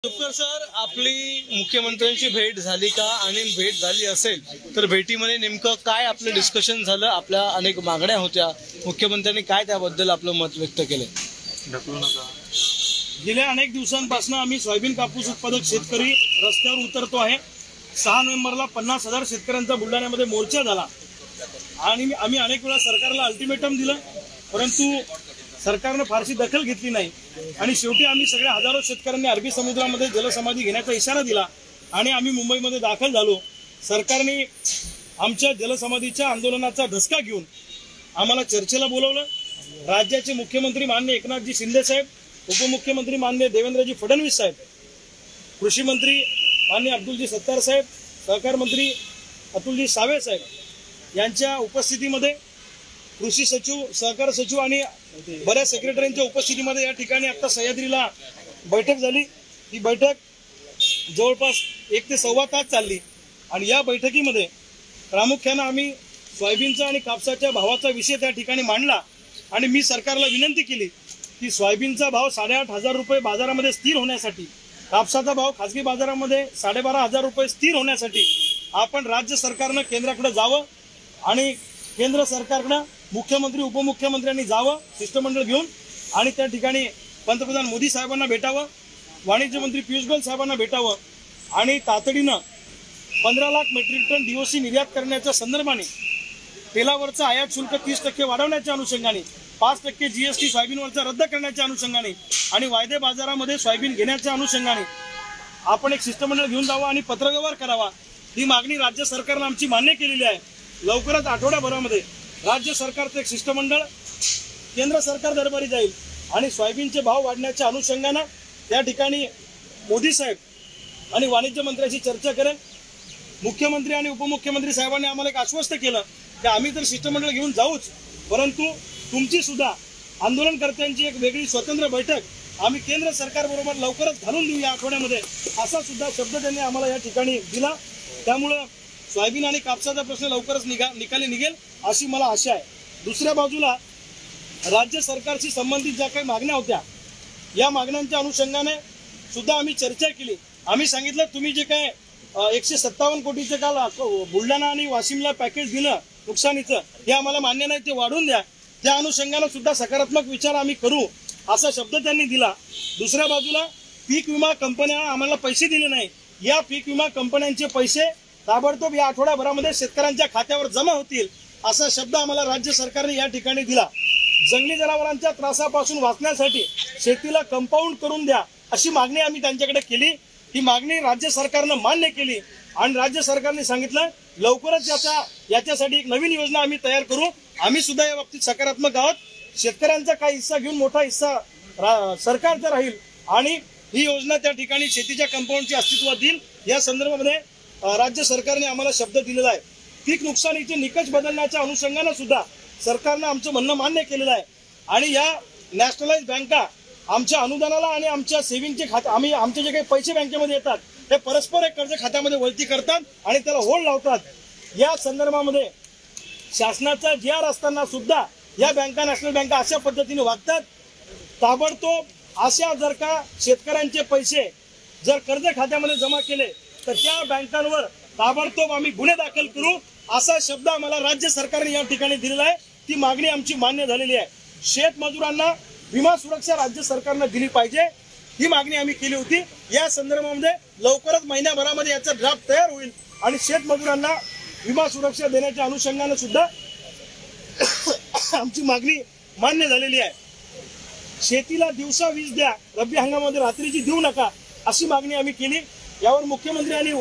Tupkar sir, आपली मुख्यमंत्र्यांची भेट झाली का? आणि भेट झाली असेल तर भेटीमध्ये नेमकं काय आपलं डिस्कशन झालं? आपल्या अनेक मागण्या होत्या, मुख्यमंत्र्यांनी काय त्याबद्दल आपलं मत व्यक्त केलं? गेल्या अनेक दिवसांपासून आम्ही सोयाबीन कापूस उत्पादक शेतकरी रस्त्यावर उतरतो आहे। 6 नोव्हेंबरला 50,000 शेतकऱ्यांचा बुलढाण्यामध्ये मोर्चा झाला आणि आम्ही अनेक वेळा सरकारला अल्टिमेटम दिलं, परंतु सरकारने फारशी दखल घेतली नाही आणि शेवटी आम्ही सगळ्या हजारो शेतकऱ्यांनी अरबी समुद्रामध्ये जलसमाधी घेण्याचा इशारा दिला आणि आम्ही मुंबईमध्ये दाखल झालो। सरकारने आमच्या जलसमाधीच्या आंदोलनाचा धसका घेऊन आम्हाला चर्चेला बोलवलं। राज्याचे मुख्यमंत्री माननीय एकनाथजी शिंदे साहेब, उपमुख्यमंत्री माननीय देवेंद्रजी फडणवीस साहेब, कृषी मंत्री माननीय अब्दुलजी सत्तार साहेब, सहकार मंत्री अतुलजी सावे साहेब यांच्या उपस्थितीमध्ये, कृषी सचिव, सहकार सचिव आणि बऱ्याच सेक्रेटरींच्या उपस्थितीमध्ये या ठिकाणी आता सह्याद्रीला बैठक झाली। ही बैठक जवळपास 1 ते सव्वा तास चालली आणि या बैठकीमध्ये प्रामुख्याने आम्ही सोयाबीनचा आणि कापसाच्या भावाचा विषय त्या ठिकाणी मांडला आणि मी सरकारला विनंती केली की सोयाबीनचा भाव 8,500 रुपये बाजारामध्ये स्थिर होण्यासाठी, कापसाचा भाव खासगी बाजारामध्ये 12,500 रुपये स्थिर होण्यासाठी आपण राज्य सरकारनं केंद्राकडे जावं आणि केंद्र सरकारकडे मुख्यमंत्री उपमुख्यमंत्र्यांनी जावं शिष्टमंडळ घेऊन आणि त्या ठिकाणी पंतप्रधान मोदी साहेबांना भेटावं, वाणिज्य मंत्री पियुष गोयल साहेबांना भेटावं आणि तातडीनं 15 लाख मेट्रिक टन DOC निर्यात करण्याच्या संदर्भाने, तेलावरचं आयात शुल्क 30% वाढवण्याच्या अनुषंगाने, 5% GST सोयाबीनवरचा रद्द करण्याच्या अनुषंगाने आणि वायदे बाजारामध्ये सोयाबीन घेण्याच्या अनुषंगाने आपण एक शिष्टमंडळ घेऊन जावं आणि पत्रव्यवहार करावा। ही मागणी राज्य सरकारने आमची मान्य केलेली आहे। लवकरच आठवड्याभरामध्ये राज्य सरकारचं एक शिष्टमंडळ केंद्र सरकार दरबारी जाईल आणि सोयाबीनचे भाव वाढण्याच्या अनुषंगाने त्या ठिकाणी मोदी साहेब आणि वाणिज्य मंत्र्यांशी चर्चा करेल। मुख्यमंत्री आणि उपमुख्यमंत्री साहेबांनी आम्हाला एक आश्वस्त केलं की आम्ही तर शिष्टमंडळ घेऊन जाऊच, परंतु तुमची सुद्धा आंदोलनकर्त्यांची एक वेगळी स्वतंत्र बैठक आम्ही केंद्र सरकारबरोबर लवकरच घालून देऊ या आठवड्यामध्ये, असा सुद्धा शब्द त्यांनी आम्हाला या ठिकाणी दिला। त्यामुळे सोयाबीन आणि कापसाचा प्रश्न लवकरच निकाली निघेल अशी मला आशा आहे। दुसऱ्या बाजूला राज्य सरकारशी संबंधित ज्या काही मागण्या होत्या, या मागण्यांच्या अनुषंगाने सुद्धा आम्ही चर्चा केली। आम्ही सांगितलं तुम्ही जे काय 157 कोटीचे काल बुलढाणा आणि वाशिमला पॅकेज दिलं नुकसानीचं, हे आम्हाला मान्य नाही, ते वाढवून द्या। त्या अनुषंगाने सुद्धा सकारात्मक विचार आम्ही करू असा शब्द त्यांनी दिला। दुसऱ्या बाजूला पीक विमा कंपन्या आम्हाला पैसे दिले नाही, या पीक विमा कंपन्यांचे पैसे ताबडतोब या आठवड्याभरामध्ये शेतकऱ्यांच्या खात्यावर जमा होतील असा शब्द आम्हाला राज्य सरकारने या ठिकाणी दिला। जंगली जनावरांच्या त्रासापासून वाचण्यासाठी शेतीला कंपाऊंड करून द्या अशी मागणी आम्ही त्यांच्याकडे केली। ही मागणी राज्य सरकारनं मान्य केली आणि राज्य सरकारने सांगितलं लवकरच याच्यासाठी एक नवीन योजना आम्ही तयार करू। आम्ही सुद्धा या बाबतीत सकारात्मक आहोत। शेतकऱ्यांचा काही हिस्सा घेऊन मोठा हिस्सा सरकारचा राहील आणि ही योजना त्या ठिकाणी शेतीच्या कंपाऊंडची अस्तित्वात देईल या संदर्भामध्ये राज्य सरकारने आम्हाला शब्द दिलेला आहे। पीक नुकसानीचे निकष बदलण्याच्या अनुषंगाने सुद्धा सरकारने आमचं म्हणणं मान्य केलेलं आहे आणि या नॅशनलाइज बँका आमच्या अनुदानाला आणि आमच्या सेव्हिंगचे खाते, आमचे जे काही पैसे बँकेमध्ये येतात ते परस्पर एक कर्ज खात्यामध्ये वळती करतात आणि त्याला होल्ड लावतात। या संदर्भामध्ये शासनाचा GR असताना सुद्धा या बँका, नॅशनल बँका अशा पद्धतीने वागतात। ताबडतोब अशा जर का शेतकऱ्यांचे पैसे जर कर्ज खात्यामध्ये जमा केले तर त्या बँकांवर ताबडतोब आम्ही गुन्हे दाखल करू असा शब्द आम्हाला राज्य सरकारने या ठिकाणी दिलेला आहे। ती मागणी आमची मान्य झालेली आहे। शेतमजुरांना विमा सुरक्षा राज्य सरकारने दिली पाहिजे, ही मागणी आम्ही केली होती। या संदर्भामध्ये लवकरच महिन्याभरामध्ये याचा ड्राफ्ट तयार होईल आणि शेतमजुरांना विमा सुरक्षा देण्याच्या अनुषंगाने सुद्धा आमची मागणी मान्य झालेली आहे। शेतीला दिवसा वीज द्या, रब्बी हंगामामध्ये रात्रीची देऊ नका अशी मागणी आम्ही केली। यावर मुख्यमंत्री आणि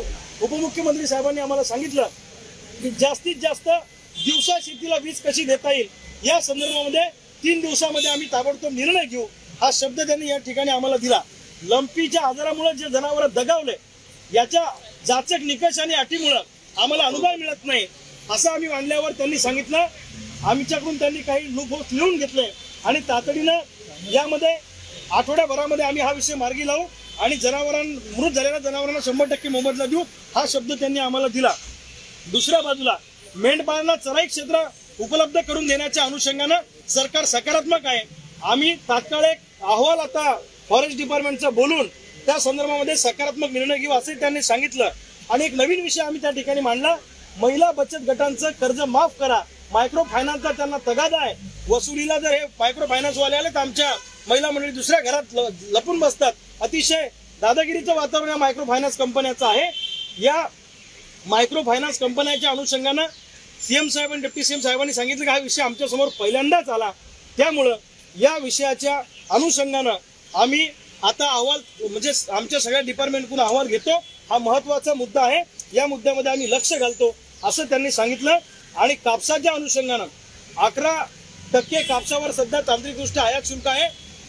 उपमुख्यमंत्री साहेबांनी आम्हाला सांगितलं की जास्तीत जास्त दिवसा शेतीला वीज कशी देता येईल या संदर्भामध्ये 3 दिवसामध्ये आम्ही ताबडतोब निर्णय घेऊ, हा शब्द त्यांनी या ठिकाणी आम्हाला दिला। लंपीच्या आजारामुळे जे जनावर दगावले याच्या जाचक निकष आणि अटीमुळे आम्हाला अनुदान मिळत नाही असं आम्ही मांडल्यावर त्यांनी सांगितलं, आमच्याकडून त्यांनी काही लूपहोल्स लिहून घेतले आणि तातडीनं यामध्ये आठवड्याभरामध्ये आम्ही हा विषय मार्गी लावू आणि मृत झालेल्या जनावरांना 100% मोबदला देऊ, हा शब्द त्यांनी आम्हाला दिला। दुसऱ्या बाजूला मेंढपाळांना चराई क्षेत्र उपलब्ध करून देण्याच्या अनुषंगाने सरकार सकारात्मक आहे। आम्ही तात्काळ एक अहवाल आता फॉरेस्ट डिपार्टमेंटचा बोलून त्या संदर्भामध्ये सकारात्मक निर्णय घेऊ असंही त्यांनी सांगितलं. आणि एक नवीन विषय आम्ही त्या ठिकाणी मांडला, महिला बचत गटांचं कर्ज माफ करा. मायक्रो फायनान्सचा त्यांना तगादा आहे. वसुलीला जर हे मायक्रो फायनान्सवाले आले तर आमच्या महिला मंडळी दुसऱ्या घरात लपून बसतात. अतिशय दादागिरीचं वातावरण या मायक्रो फायनान्स कंपन्याचं आहे. या मायक्रो फायनान्स कंपन्याच्या अनुषंगानं सीएम साहेब आणि डेप्टी सीएम साहेबांनी सांगितलं की हा विषय आमच्यासमोर पहिल्यांदाच आला. त्यामुळं या विषयाच्या अनुषंगानं आम्ही आता अहवाल म्हणजे आमच्या सगळ्या डिपार्टमेंटकडून अहवाल घेतो. हा महत्वाचा मुद्दा आहे. या मुद्द्यामध्ये आम्ही लक्ष घालतो असं त्यांनी सांगितलं. आणि कापसाच्या अनुषंगानं 11% कापसावर सध्या तांत्रिकदृष्ट्या आयात शुल्क आहे.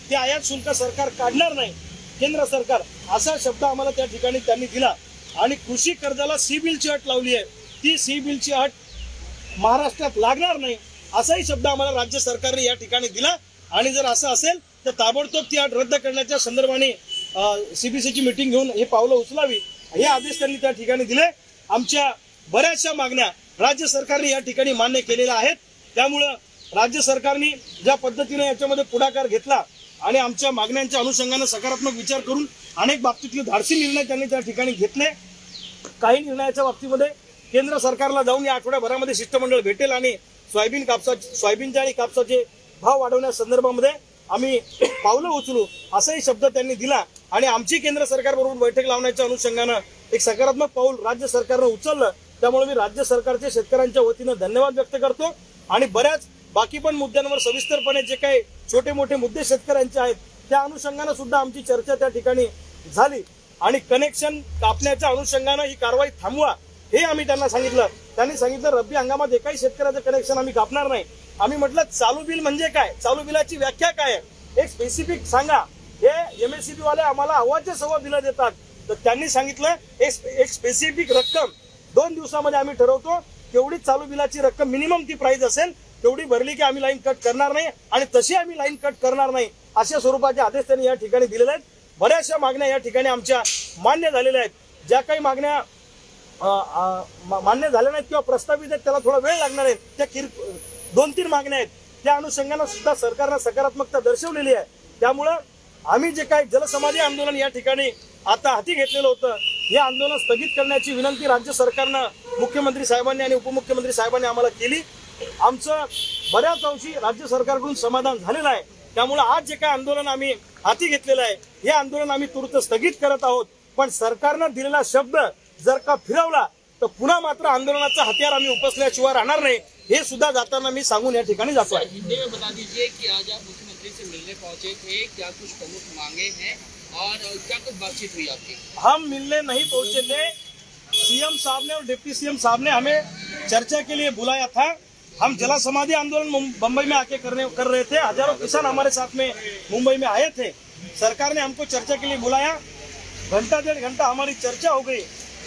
ते आयात शुल्क सरकार काढणार नाही, केंद्र सरकार, असा शब्द आम्हाला त्या ठिकाणी त्यांनी दिला. आणि कृषी कर्जाला सिबिलची अट लावली आहे. ती सिबिलची अट महाराष्ट्रात लागणार नाही असाही शब्द आम्हाला राज्य सरकारने या ठिकाणी दिला. आणि जर असं असेल तर ताबडतोब ती अट रद्द करण्याच्या संदर्भाने सीबीसीची मीटिंग घेऊन हे पावलं उचलावी हे आदेश त्यांनी त्या ठिकाणी दिले. आमच्या बऱ्याचशा मागण्या राज्य सरकारने या ठिकाणी मान्य केलेल्या आहेत. त्यामुळं राज्य सरकारने ज्या पद्धतीने याच्यामध्ये पुढाकार घेतला आणि आमच्या मागण्यांच्या अनुषंगाने सकारात्मक विचार करून अनेक बाबतीतले धाडसी निर्णय त्यांनी त्या ठिकाणी घेतले. काही निर्णयाच्या बाबतीमध्ये केंद्र सरकारला जाऊन या आठवड्याभरामध्ये शिष्टमंडळ भेटेल आणि सोयाबीनचे आणि कापसाचे भाव वाढवण्या संदर्भामध्ये आम्ही पावलं उचलू असाही शब्द त्यांनी दिला. आणि आमची केंद्र सरकारबरोबर बैठक लावण्याच्या अनुषंगानं एक सकारात्मक पाऊल राज्य सरकारनं उचललं. त्यामुळे मी राज्य सरकारचे शेतकऱ्यांच्या वतीनं धन्यवाद व्यक्त करतो. आणि बऱ्याच बाकी पण मुद्द्यांवर सविस्तरपणे जे काही छोटे मोठे मुद्दे शेतकऱ्यांचे आहेत त्या अनुषंगानं सुद्धा आमची चर्चा त्या ठिकाणी झाली. आणि कनेक्शन कापण्याच्या अनुषंगानं ही कारवाई थांबवा हे आम्ही त्यांना सांगितलं. त्यांनी सांगितलं रब्बी हंगामात एकाही शेतकऱ्याचं कनेक्शन आम्ही कापणार नाही. आम्ही म्हटलं चालू बिल म्हणजे काय, चालू बिलाची व्याख्या काय आहे, एक स्पेसिफिक सांगा. हे एमएससीबी वाले आम्हाला अव्वाच्या सव्वा बिलं देतात. तर त्यांनी सांगितलं एक स्पेसिफिक रक्कम 2 दिवसामध्ये आम्ही ठरवतो, तेवढी चालू बिलाची रक्कम मिनिमम ती प्राइस असेल तेवढी भरली की आम्ही लाईन कट करणार नाही. आणि तशी आम्ही लाईन कट करणार नाही अशा स्वरूपाचे आदेश त्यांनी या ठिकाणी दिलेले आहेत. बऱ्याचशा मागण्या या ठिकाणी आमच्या मान्य झालेल्या आहेत. ज्या काही मागण्या मान्य झाल्या नाहीत किंवा प्रस्तावित आहेत त्याला थोडा वेळ लागणार आहे, त्या 2-3 मागण्या आहेत. त्या अनुषंगानं सुद्धा सरकारनं सकारात्मकता दर्शवलेली आहे. त्यामुळं आम्ही जे काही जलसमाधी आंदोलन या ठिकाणी आता हाती घेतलेलं होतं हे आंदोलन स्थगित करण्याची विनंती राज्य सरकारनं मुख्यमंत्री साहेबांनी आणि उपमुख्यमंत्री साहेबांनी आम्हाला केली. आमचं बऱ्याच अंशी राज्य सरकारकडून समाधान झालेलं आहे. त्यामुळे आज जे काही आंदोलन आम्ही हाती घेतलेलं आहे हे आंदोलन आम्ही तूर्त स्थगित करत आहोत. पण सरकारनं दिलेला शब्द जर का फिरवला तर पुन्हा मात्र आंदोलनाचा हत्यार आम्ही उपसल्याशिवाय राहणार नाही हे सुद्धा जाताना मी सांगून या ठिकाणी जातो आहे. हिंदी में बता दीजिए कि आज आप मुख्यमंत्री से मिलने पहुंचे थे, क्या कुछ प्रमुख मांगे हैं और क्या कुछ बातचीत हुई आपकी? हम मिलने नहीं पहुंचे थे. सीएम साहब ने और डिप्टी सीएम साहब ने हमें चर्चा के लिए बुलाया था. हम जला समाधि आंदोलन मुंबई में आके कर रहे थे. हजारों किसान हमारे साथ में मुंबई में आए थे. सरकार ने हमको चर्चा के लिए बुलाया. 1-1.5 घंटा हमारी चर्चा हो गई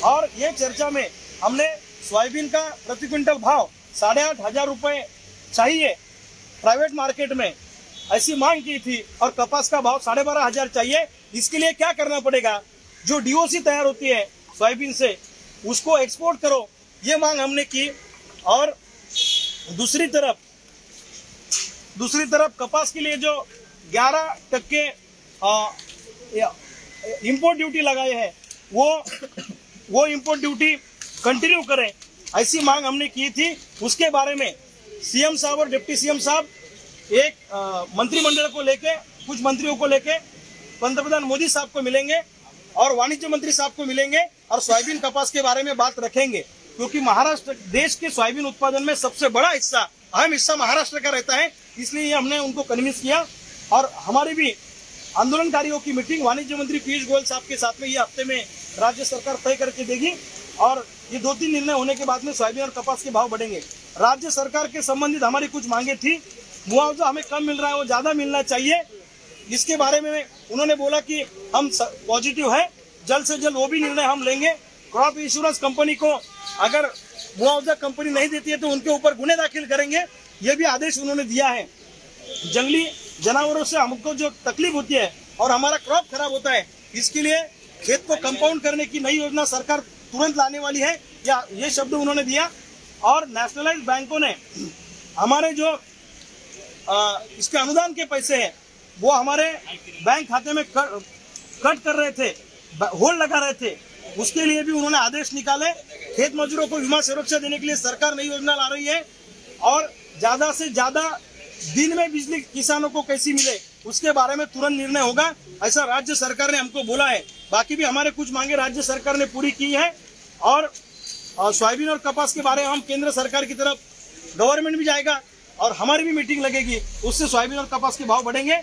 और ये चर्चा में हमने सोयाबीन का प्रति क्विंटल भाव 8,500 रुपए चाहिए प्राइवेट मार्केट में ऐसी मांग की थी और कपास का भाव 12,500 चाहिए. इसके लिए क्या करना पड़ेगा, जो डीओसी तैयार होती है सोयाबीन से उसको एक्सपोर्ट करो, ये मांग हमने की. और दूसरी तरफ कपास के लिए जो 11% इंपोर्ट ड्यूटी लगाए हैं वो इंपोर्ट ड्यूटी कंटिन्यू करें ऐसी मांग हमने की थी. उसके बारे में सीएम साहब और डिप्टी सीएम साहब एक मंत्रिमंडल को लेके कुछ मंत्रियों को लेके पंतप्रधान मोदी साहब को मिलेंगे और वाणिज्य मंत्री साहब को मिलेंगे और सोयाबीन कपास के बारे में बात रखेंगे. क्योंकि महाराष्ट्र देश के सोयाबीन उत्पादन में सबसे बड़ा हिस्सा, अहम हिस्सा महाराष्ट्र का रहता है. इसलिए हमने उनको कन्विंस किया. और हमारी भी आंदोलनकारियों की मीटिंग वाणिज्य मंत्री पीयूष गोयल साहब के साथ में ये हफ्ते में राज्य सरकार तय करके देगी. और ये 2-3 निर्णय होने के बाद में सोयाबीन और कपास के भाव बढ़ेंगे. राज्य सरकार के संबंधित हमारी कुछ मांगे थी. मुआवजा हमें कम मिल रहा है, वो ज्यादा मिलना चाहिए. इसके बारे में उन्होंने बोला कि हम पॉजिटिव है, जल्द से जल्द वो भी निर्णय हम लेंगे. क्रॉप इंश्योरेंस कंपनी को अगर मुआवजा कंपनी नहीं देती है तो उनके ऊपर गुने दाखिल करेंगे, ये भी आदेश उन्होंने दिया है. जंगली जानवरों से हमको जो तकलीफ होती है और हमारा क्रॉप खराब होता है, इसके लिए खेत को कंपाउंड करने की नई योजना सरकार तुरंत लाने वाली है, या ये शब्द उन्होंने दिया. और नेशनलाइज्ड बैंकों ने हमारे जो इसके अनुदान के पैसे हैं वो हमारे बैंक खाते में कट कर रहे थे. होल्ड लगा रहे थे, उसके लिए भी उन्होंने आदेश निकाले। खेत मजदूरों को बीमा सुरक्षा देने के लिए सरकार नई योजना ला रही है और ज्यादा से ज्यादा दिन में बिजली किसानों को कैसी मिले उसके बारे में तुरंत निर्णय होगा, ऐसा राज्य सरकार ने हमको बोला है। बाकी भी हमारे कुछ मांगे राज्य सरकार ने पूरी की है और सोयाबीन और कपास के बारे में हम केंद्र सरकार की तरफ गवर्नमेंट भी जाएगा और हमारी भी मीटिंग लगेगी, उससे सोयाबीन और कपास के भाव बढ़ेंगे।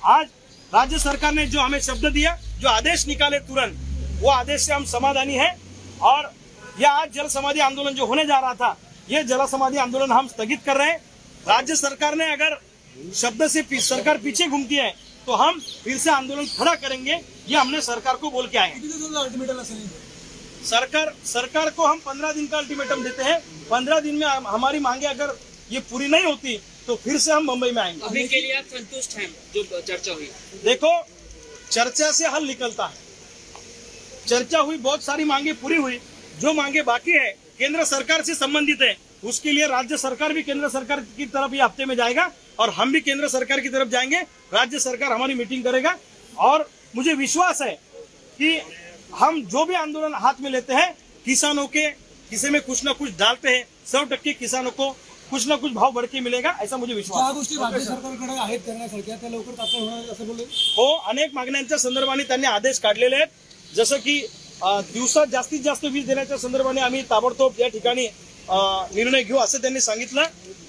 आज राज्य सरकार ने जो हमें शब्द दिया, जो आदेश निकाले तुरंत, वो आदेश से हम समाधानी हैं। और यह आज जल समाधि आंदोलन जो होने जा रहा था, ये जल समाधि आंदोलन हम स्थगित कर रहे हैं। राज्य सरकार ने अगर शब्द से सरकार पीछे घूमती है तो हम फिर से आंदोलन खड़ा करेंगे, ये हमने सरकार को बोल के आए हैं। सरकार को हम 15 दिन का अल्टीमेटम देते हैं। 15 दिन में हमारी मांगे अगर ये पूरी नहीं होती तो फिर से हम मुंबई में आएंगे। अभी के लिए आप संतुष्ट हैं जो चर्चा हुई? देखो, चर्चा से हल निकलता है। चर्चा हुई, बहुत सारी मांगे पूरी हुई, जो मांगे बाकी है केंद्र सरकार से संबंधित है, उसके लिए राज्य सरकार भी केंद्र सरकार की तरफ ये हफ्ते में जाएगा और हम भी केंद्र सरकार की तरफ जाएंगे। राज्य सरकार हमारी मीटिंग करेगा और मुझे विश्वास है कि हम जो भी आंदोलन हाथ में लेते हैं, किसानों के किसी में कुछ ना कुछ डालते हैं, 100% किसानों को कुछ ना कुछ भाव बढ़ के मिलेगा, ऐसा मुझे विश्वास आहे। गोष्टी राज्य सरकारकडे आहेत करण्यासारख्या, त्या लवकर तात्काळ होणार असं बोलले. हो, अनेक मागण्यांच्या संदर्भाने त्यांनी आदेश काढलेले आहेत. जसं की दिवसात जास्तीत जास्त वीज देण्याच्या संदर्भाने आम्ही ताबडतोब या ठिकाणी निर्णय घेऊ असं त्यांनी सांगितलं.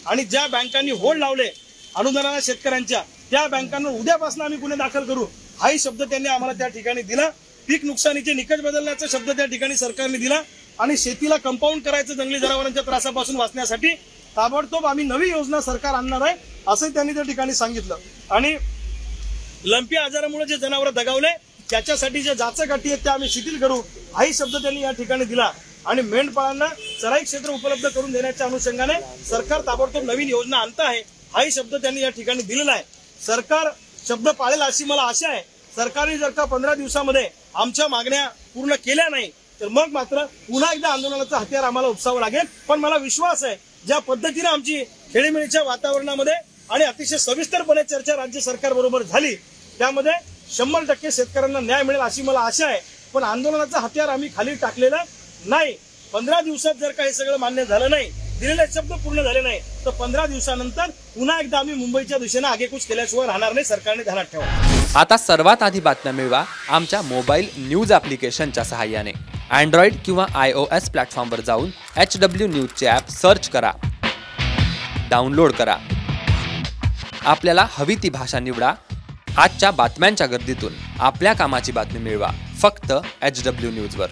आणि ज्या बँकांनी होल्ड लावले अनुदानाला शेतकऱ्यांच्या, त्या बँकांवर उद्यापासून आम्ही गुन्हे दाखल करू, हाही शब्द त्यांनी आम्हाला त्या ठिकाणी दिला. पीक नुकसानीचे निकष बदलण्याचा शब्द त्या ठिकाणी सरकारने दिला आणि शेतीला कंपाऊंड करायचं जंगली जनावरांच्या त्रासापासून वाचण्यासाठी ताबडतोब आम्ही नवी योजना सरकार आणणार आहे असं त्यांनी त्या ठिकाणी सांगितलं. आणि लंपी आजारामुळे जे जनावर दगावले त्याच्यासाठी जे जाचकाठी आहेत त्या आम्ही शिथिल करू, हाही शब्द त्यांनी या ठिकाणी दिला. आणि मेंढपाळांना चराई क्षेत्र उपलब्ध करून देण्याच्या अनुषंगाने सरकार ताबडतोब नवीन योजना आणत आहे, हाही शब्द त्यांनी या ठिकाणी दिलेला आहे. सरकार शब्द पाळेल अशी मला आशा आहे. सरकारने जर का 15 दिवसामध्ये आमच्या मागण्या पूर्ण केल्या नाही तर मग मात्र पुन्हा एकदा आंदोलनाचं हत्यार आम्हाला उपसावं लागेल. पण मला विश्वास आहे, ज्या पद्धतीने आमची खेळीमेळीच्या वातावरणामध्ये आणि अतिशय सविस्तरपणे चर्चा राज्य सरकार बरोबर झाली, त्यामध्ये 100% शेतकऱ्यांना न्याय मिळेल अशी मला आशा आहे. पण आंदोलनाचं हत्यार आम्ही खाली टाकलेलं नाही. 15 दिवसात जर का हे सगळं मान्य झालं नाही, दिलेले शब्द पूर्ण झाले नाही, तर 15 दिवसानंतर पुन्हा एकदा आम्ही मुंबईच्या दिशेने आगेकूच केल्याशिवाय राहणार नाही. सरकारने ध्यानात ठेवा. आता सर्वात आधी बातम्या मिळवा आमच्या मोबाईल न्यूज ॲप्लिकेशनच्या सहाय्याने. अँड्रॉइड किंवा iOS प्लॅटफॉर्मवर जाऊन HW न्यूजचे ॲप सर्च करा, डाउनलोड करा. आपल्याला हवी ती भाषा निवडा. आजच्या बातम्यांच्या गर्दीतून आपल्या कामाची बातमी मिळवा फक्त HW न्यूजवर.